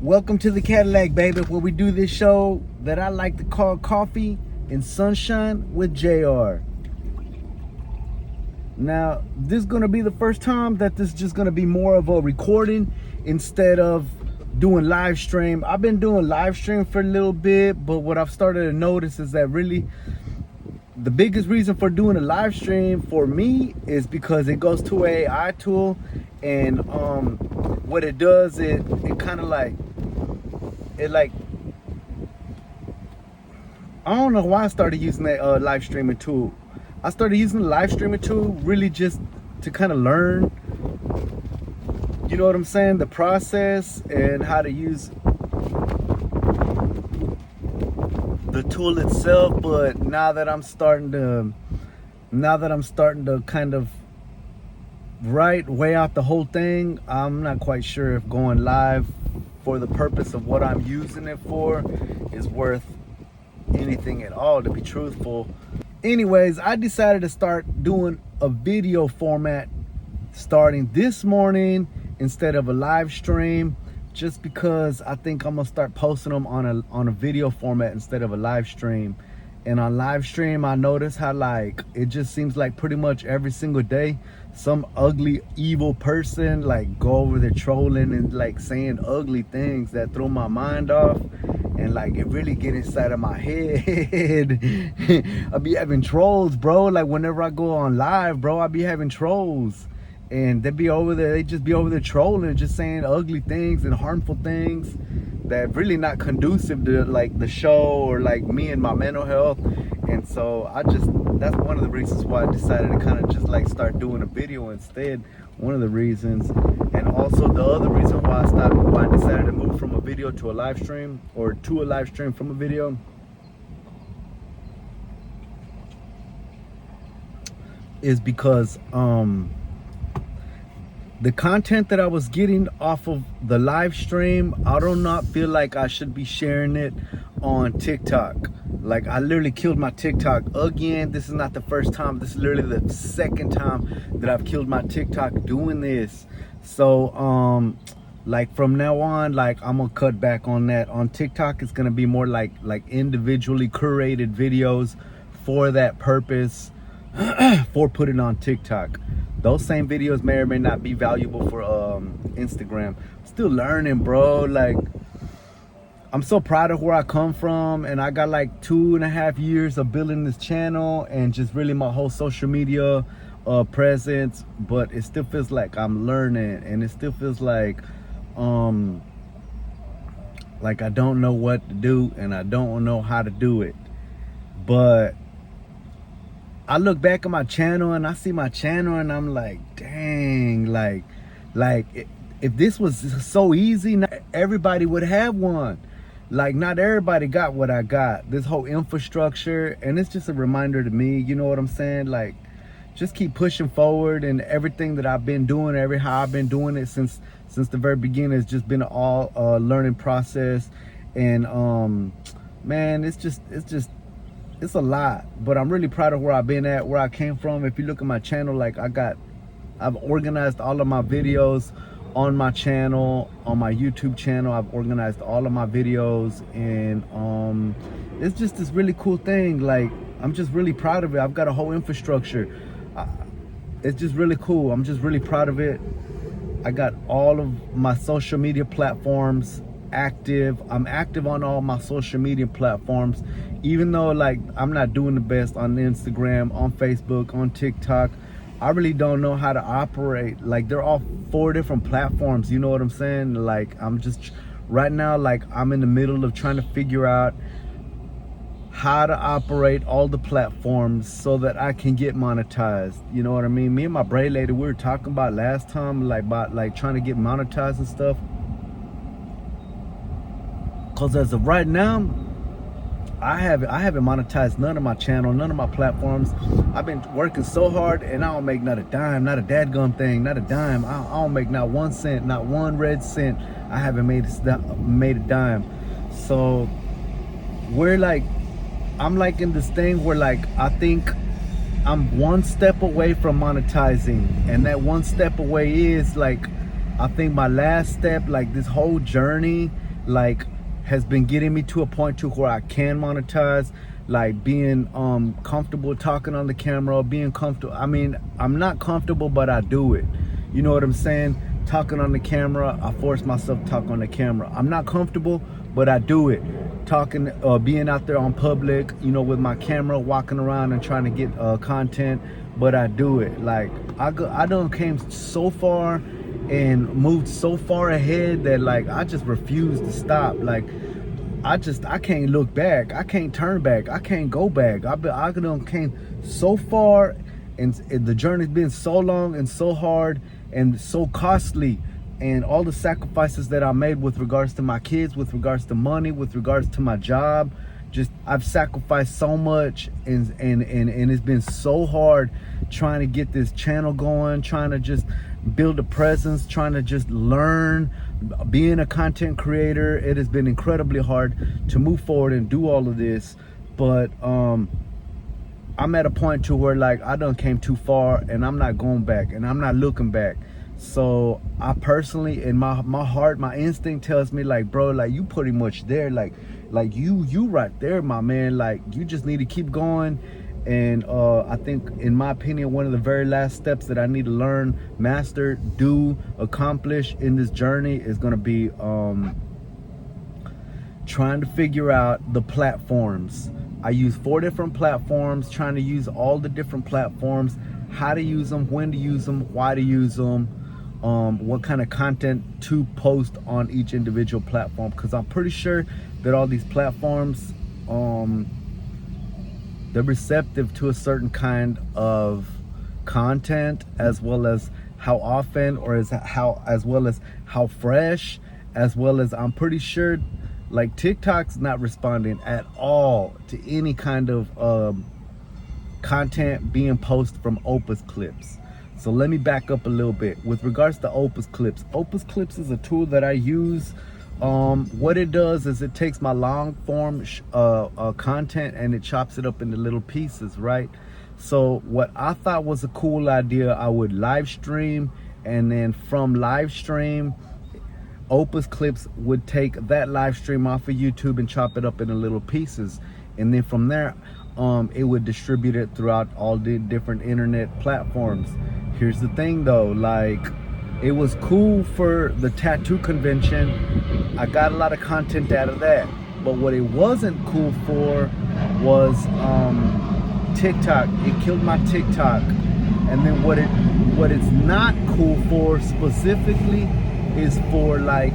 Welcome to the Cadillac, baby, where we do this show that I like to call Coffee and Sunshine with JR. Now, this is going to be the first time that this is just going to be more of a recording instead of doing live stream. I've been doing live stream for a little bit, but what I've started to notice is that really the biggest reason for doing a live stream for me is because it goes to an AI tool, and what it does, it kind of like, I don't know why I started using that live streaming tool. I started using the live streaming tool really just to kind of learn, you know what I'm saying, the process and how to use the tool itself. But now that I'm starting to kind of weigh out the whole thing, I'm not quite sure if going live for the purpose of what I'm using it for is worth anything at all, to be truthful. Anyways, I decided to start doing a video format starting this morning instead of a live stream, just because I think I'm gonna start posting them on a video format instead of a live stream. And on live stream, I notice how like it just seems like pretty much every single day some ugly evil person like go over there trolling and like saying ugly things that throw my mind off, and like it really get inside of my head. I be having trolls, bro. Like whenever I go on live, bro, I be having trolls, and they just be over there trolling, just saying ugly things and harmful things that really not conducive to like the show or like me and my mental health. And so that's one of the reasons why I decided to kind of just like start doing a video instead. One of the reasons. And also the other reason why I decided to move from a video to a live stream, or to a live stream from a video, is because the content that I was getting off of the live stream, I do not feel like I should be sharing it on TikTok. Like I literally killed my TikTok again. This is not the first time. This is literally the second time that I've killed my TikTok doing this. So like from now on, like I'm gonna cut back on that. On TikTok, it's gonna be more like individually curated videos for that purpose, for putting on TikTok. Those same videos may or may not be valuable for Instagram. Still learning, bro. Like I'm so proud of where I come from, and I got like 2.5 years of building this channel and just really my whole social media presence. But it still feels like I'm learning, and it still feels like I don't know what to do and I don't know how to do it. But I look back at my channel and I see my channel and I'm like, dang, like if this was so easy, not everybody would have one. Like not everybody got what I got, this whole infrastructure. And it's just a reminder to me, you know what I'm saying? Like just keep pushing forward, and everything that I've been doing, how I've been doing it since the very beginning has just been all learning process. And man, it's a lot, but I'm really proud of where I've been at, where I came from. If you look at my channel, like I've organized all of my videos on my channel, on my YouTube channel. I've organized all of my videos, and it's just this really cool thing. Like I'm just really proud of it. I've got a whole infrastructure. It's just really cool. I'm just really proud of it. I got all of my social media platforms active. I'm active on all my social media platforms, even though like I'm not doing the best on Instagram, on Facebook, on TikTok. I really don't know how to operate. Like they're all 4 different platforms, you know what I'm saying? Like I'm just right now, like I'm in the middle of trying to figure out how to operate all the platforms so that I can get monetized. You know what I mean? Me and my braid lady, we were talking about last time, like about like trying to get monetized and stuff. Cause as of right now, I haven't monetized none of my channel, none of my platforms. I've been working so hard and I don't make not a dime, not a dadgum thing, not a dime. I don't make not 1 cent, not 1 red cent. I haven't made a dime. So I'm like in this thing where like I think I'm 1 step away from monetizing, and that 1 step away is like I think my last step, like this whole journey like has been getting me to a point to where I can monetize, like being comfortable talking on the camera, being comfortable. I mean, I'm not comfortable, but I do it. You know what I'm saying? Talking on the camera, I force myself to talk on the camera. I'm not comfortable, but I do it. Talking, being out there on public, you know, with my camera, walking around and trying to get content, but I do it. Like I done came so far and moved so far ahead that like I just refuse to stop. Like I can't look back. I can't turn back. I can't go back. I done came so far, and the journey's been so long and so hard and so costly, and all the sacrifices that I made with regards to my kids, with regards to money, with regards to my job. Just I've sacrificed so much, and it's been so hard trying to get this channel going, trying to just build a presence, trying to just learn being a content creator. It has been incredibly hard to move forward and do all of this, but I'm at a point to where like I done came too far, and I'm not going back, and I'm not looking back. So I personally, in my heart, my instinct tells me like, bro, like you pretty much there, like you right there, my man. Like you just need to keep going. And I think, in my opinion, one of the very last steps that I need to learn, master, do, accomplish in this journey is going to be trying to figure out the platforms. I use 4 different platforms, trying to use all the different platforms, how to use them, when to use them, why to use them, what kind of content to post on each individual platform. Because I'm pretty sure that all these platforms, they're receptive to a certain kind of content, as well as how often, or as well as how fresh, as well as I'm pretty sure like TikTok's not responding at all to any kind of content being posted from Opus Clips. So let me back up a little bit. With regards to Opus Clips is a tool that I use. What it does is it takes my long form content and it chops it up into little pieces, right? So what I thought was a cool idea, I would live stream, and then from live stream, Opus Clips would take that live stream off of YouTube and chop it up into little pieces, and then from there it would distribute it throughout all the different internet platforms. Here's the thing though, like it was cool for the tattoo convention. I got a lot of content out of that, but what it wasn't cool for was TikTok. It killed my TikTok. And then what it's not cool for specifically is for like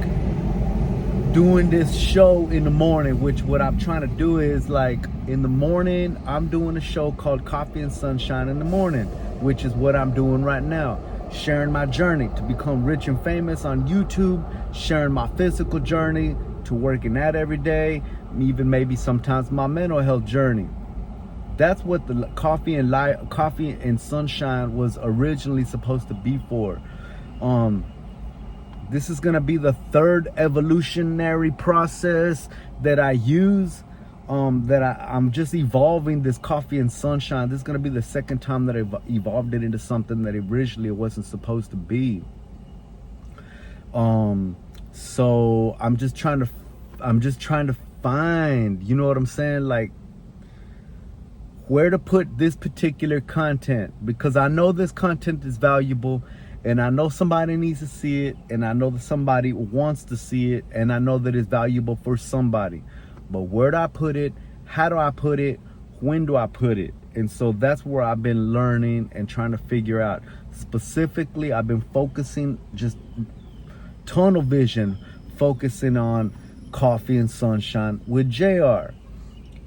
doing this show in the morning, which what I'm trying to do is like in the morning, I'm doing a show called Coffee and Sunshine in the Morning, which is what I'm doing right now. Sharing my journey to become rich and famous on YouTube, sharing my physical journey to working out every day, even maybe sometimes my mental health journey. That's what the Coffee and Sunshine was originally supposed to be for. This is gonna be the 3rd evolutionary process that I use. I'm just evolving this Coffee and Sunshine. This is gonna be the 2nd time that I've evolved it into something that originally it wasn't supposed to be. So I'm just trying to find, you know what I'm saying, like where to put this particular content, because I know this content is valuable, and I know somebody needs to see it, and I know that somebody wants to see it, and I know that it's valuable for somebody. But where do I put it? How do I put it? When do I put it? And so that's where I've been learning and trying to figure out. Specifically, I've been focusing, just tunnel vision, focusing on Coffee and Sunshine with JR.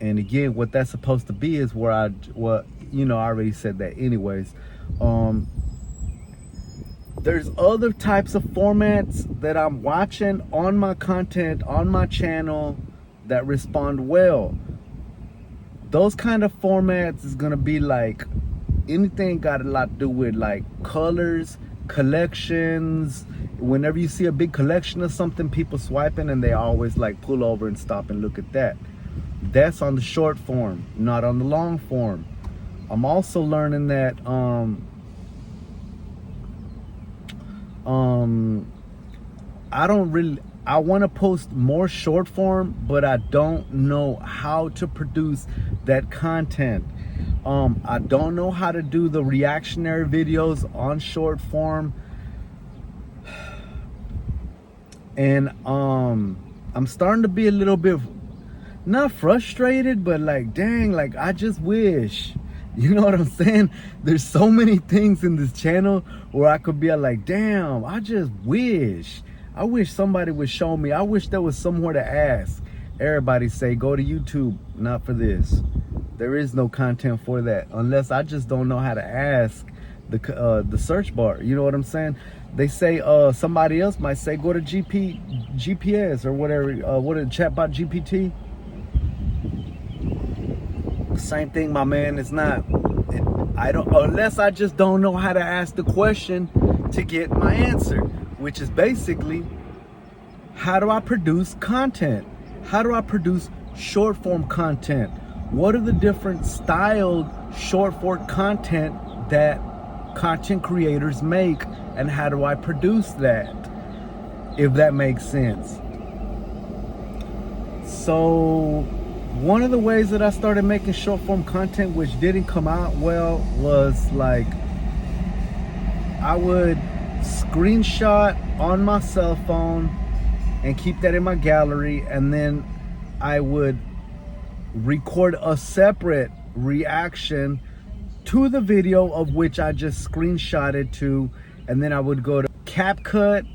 And again, what that's supposed to be is where I already said that anyways. There's other types of formats that I'm watching on my content, on my channel, that respond well. Those kind of formats is gonna be like anything got a lot to do with like colors, collections. Whenever you see a big collection of something, people swiping, and they always like pull over and stop and look at that. That's on the short form, not on the long form. I'm also learning that I want to post more short form, but I don't know how to produce that content. I don't know how to do the reactionary videos on short form. And I'm starting to be a little bit, not frustrated, but like, dang, like I just wish, you know what I'm saying? There's so many things in this channel where I could be like, damn, I wish somebody would show me. I wish there was somewhere to ask. Everybody say, go to YouTube. Not for this. There is no content for that, unless I just don't know how to ask the search bar. You know what I'm saying? They say somebody else might say, go to GPS or whatever. What a chatbot GPT. Same thing, my man. It's not. I don't, unless I just don't know how to ask the question to get my answer, which is basically, how do I produce content? How do I produce short form content? What are the different styled short form content that content creators make, and how do I produce that, if that makes sense? So one of the ways that I started making short form content, which didn't come out well, was like I would screenshot on my cell phone and keep that in my gallery, and then I would record a separate reaction to the video of which I just screenshotted to, and then I would go to CapCut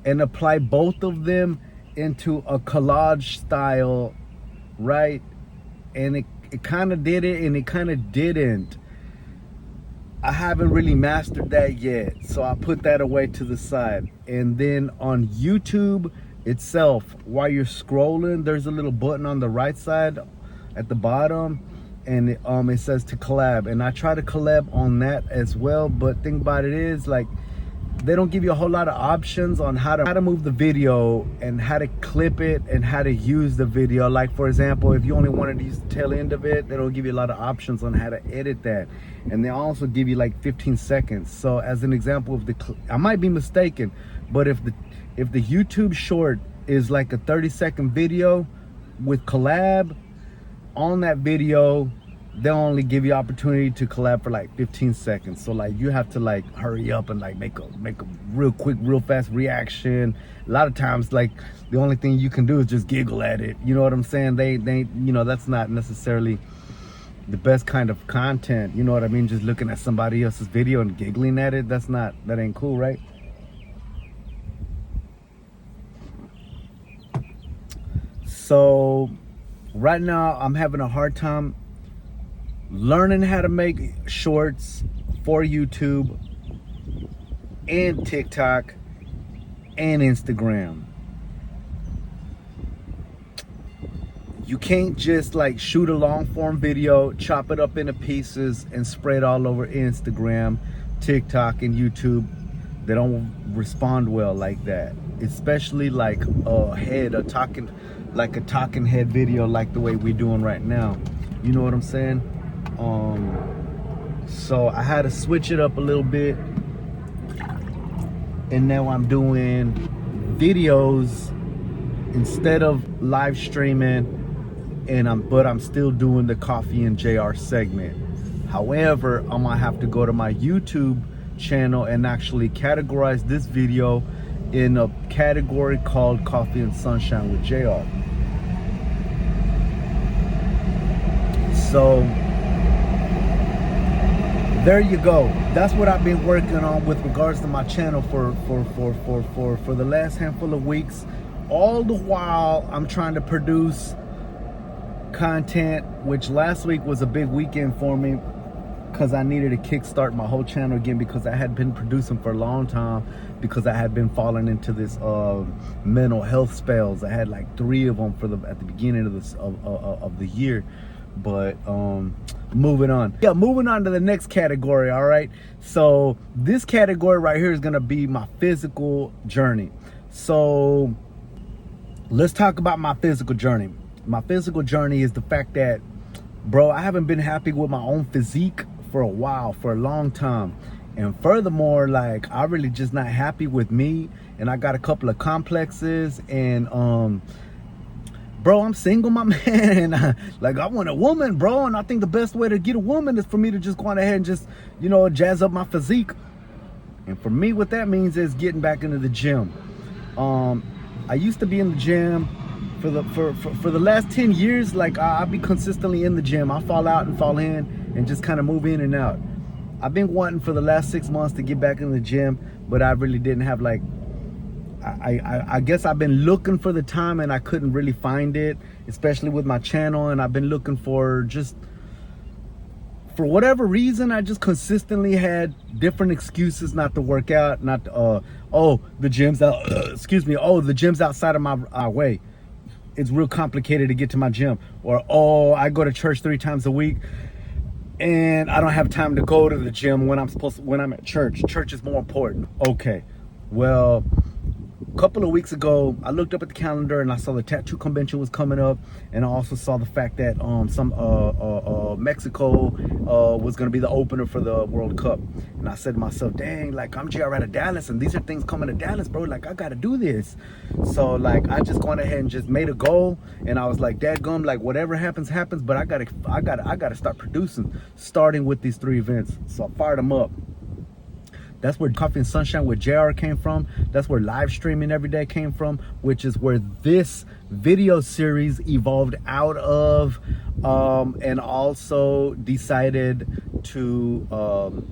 and apply both of them into a collage style, right? And it kind of did it and it kind of didn't. I haven't really mastered that yet, so I put that away to the side. And then on YouTube itself, while you're scrolling, there's a little button on the right side at the bottom, and it says to collab, and I try to collab on that as well. But thing about it is, like, they don't give you a whole lot of options on how to move the video and how to clip it and how to use the video. Like, for example, if you only wanted to use the tail end of it, they don't give you a lot of options on how to edit that, and they also give you like 15 seconds. So as an example of I might be mistaken, but if the YouTube short is like a 30-second video with collab, on that video they'll only give you opportunity to collab for like 15 seconds. So like you have to like hurry up and like make a real quick, real fast reaction. A lot of times, like, the only thing you can do is just giggle at it. You know what I'm saying? They you know, that's not necessarily the best kind of content. You know what I mean? Just looking at somebody else's video and giggling at it, that ain't cool, right? So right now I'm having a hard time learning how to make shorts for YouTube and TikTok and Instagram. You can't just like shoot a long form video, chop it up into pieces and spread all over Instagram, TikTok, and YouTube. They don't respond well like that, especially like a talking head video like the way we're doing right now. You know what I'm saying? So I had to switch it up a little bit, and now I'm doing videos instead of live streaming, but I'm still doing the Coffee and JR segment. However, I'm gonna have to go to my YouTube channel and actually categorize this video in a category called Coffee and Sunshine with JR. So there you go. That's what I've been working on with regards to my channel for the last handful of weeks. All the while I'm trying to produce content, which last week was a big weekend for me because I needed to kickstart my whole channel again, because I had been producing for a long time, because I had been falling into this mental health spells. I had like 3 of them at the beginning of the year. But moving on. Yeah, moving on to the next category. All right, so this category right here is gonna be my physical journey. So let's talk about my physical journey. My physical journey is the fact that, bro, I haven't been happy with my own physique for a while, for a long time. And furthermore, like, I really just not happy with me and I got a couple of complexes, and bro, I'm single, my man. Like, I want a woman, bro, and I think the best way to get a woman is for me to just go on ahead and just, you know, jazz up my physique. And for me, what that means is getting back into the gym. I used to be in the gym for the last 10 years. Like, I'll be consistently in the gym. I fall out and fall in and just kind of move in and out. I've been wanting for the last 6 months to get back in the gym, but I really didn't have, like, I guess I've been looking for the time and I couldn't really find it, especially with my channel. And I've been looking for whatever reason, I just consistently had different excuses not to work out. Not to, the gym's out, the gym's outside of my way. It's real complicated to get to my gym. Or, I go to church 3 times a week and I don't have time to go to the gym when I'm at church. Church is more important. Okay, well, a couple of weeks ago, I looked up at the calendar and I saw the tattoo convention was coming up, and I also saw the fact that Mexico was going to be the opener for the World Cup. And I said to myself, dang, like, I'm JR out of Dallas, and these are things coming to Dallas, bro. Like, I got to do this. So, like, I just went ahead and just made a goal, and I was like, dadgum, like, whatever happens, happens, but I gotta start producing, starting with these 3 events. So I fired them up. That's where Coffee and Sunshine with JR came from. That's where live streaming every day came from, which is where this video series evolved out of, and also decided to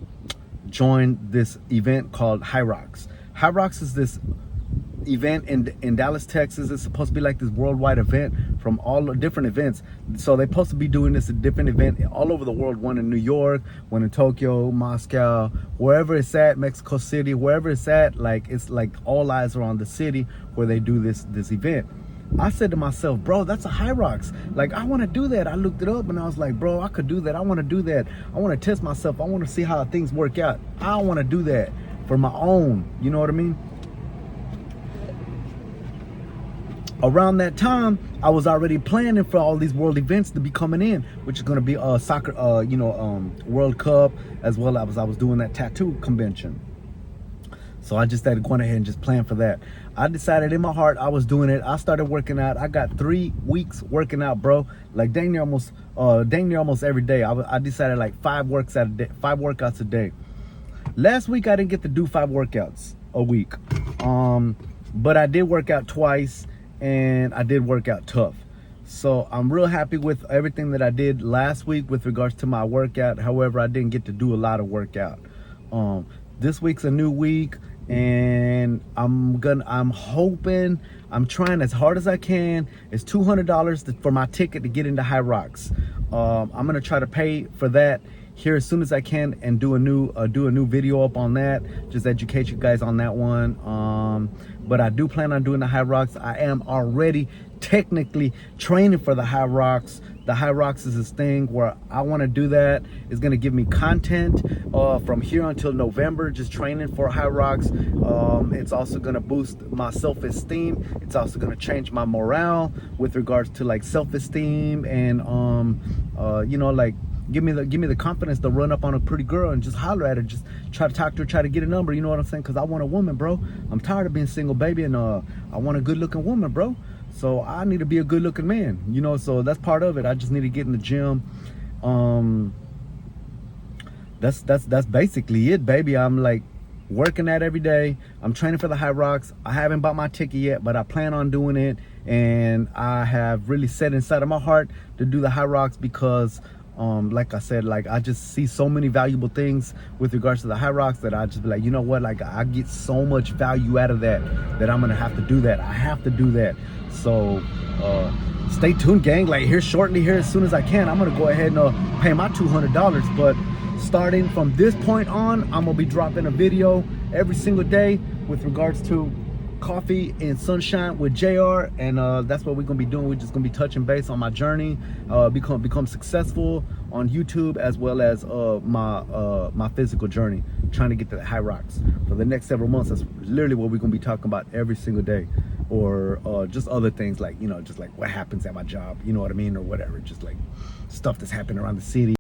join this event called High Rocks. High Rocks is this event in Dallas, Texas. It's supposed to be like this worldwide event from all the different events. So they're supposed to be doing this a different event all over the world. One in New York, one in Tokyo, Moscow, wherever it's at, Mexico City, wherever it's at. Like, it's like all eyes are on the city where they do this event. I said to myself, bro, that's a High Rocks. Like, I want to do that. I looked it up and I was like, bro, I could do that. I want to do that. I want to test myself. I want to see how things work out. I want to do that for my own. You know what I mean? Around that time, I was already planning for all these world events to be coming in, which is going to be soccer, World Cup, as well as I was doing that tattoo convention. So I just started going ahead and just plan for that. I decided in my heart I was doing it. I started working out. I got 3 weeks working out, bro. Like, dang near almost every day. I decided like 5 workouts a day. Last week I didn't get to do 5 workouts a week, but I did work out twice. And I did work out tough. So I'm real happy with everything that I did last week with regards to my workout. However, I didn't get to do a lot of workout. This week's a new week, and I'm trying as hard as I can. It's $200 for my ticket to get into High Rocks. I'm gonna try to pay for that here as soon as I can and do a new video up on that, just educate you guys on that one. But I do plan on doing the High Rocks. I am already technically training for the High Rocks. The High Rocks is this thing where I want to do that. It's going to give me content from here until November, just training for High Rocks. It's also going to boost my self-esteem. It's also going to change my morale with regards to like self-esteem and like give me the confidence to run up on a pretty girl and just holler at her, just try to talk to her, try to get a number. You know what I'm saying? Because I want a woman, bro. I'm tired of being single, baby, and I want a good-looking woman, bro. So I need to be a good-looking man, you know. So that's part of it. I just need to get in the gym. That's basically it, baby. I'm like working out every day. I'm training for the High Rocks. I haven't bought my ticket yet, but I plan on doing it, and I have really set inside of my heart to do the High Rocks because like I said, like I just see so many valuable things with regards to the High Rocks that I just be like, you know what, like I get so much value out of that I'm gonna have to do that. I have to do that. So stay tuned, gang. Like here shortly, here as soon as I can, I'm gonna go ahead and pay my $200. But starting from this point on, I'm gonna be dropping a video every single day with regards to Coffee and Sunshine with JR, and that's what we're gonna be doing. We're just gonna be touching base on my journey, become successful on YouTube, as well as my physical journey, trying to get to the High Rocks for the next several months. That's literally what we're gonna be talking about every single day, or just other things like, you know, just like what happens at my job, you know what I mean, or whatever, just like stuff that's happening around the city.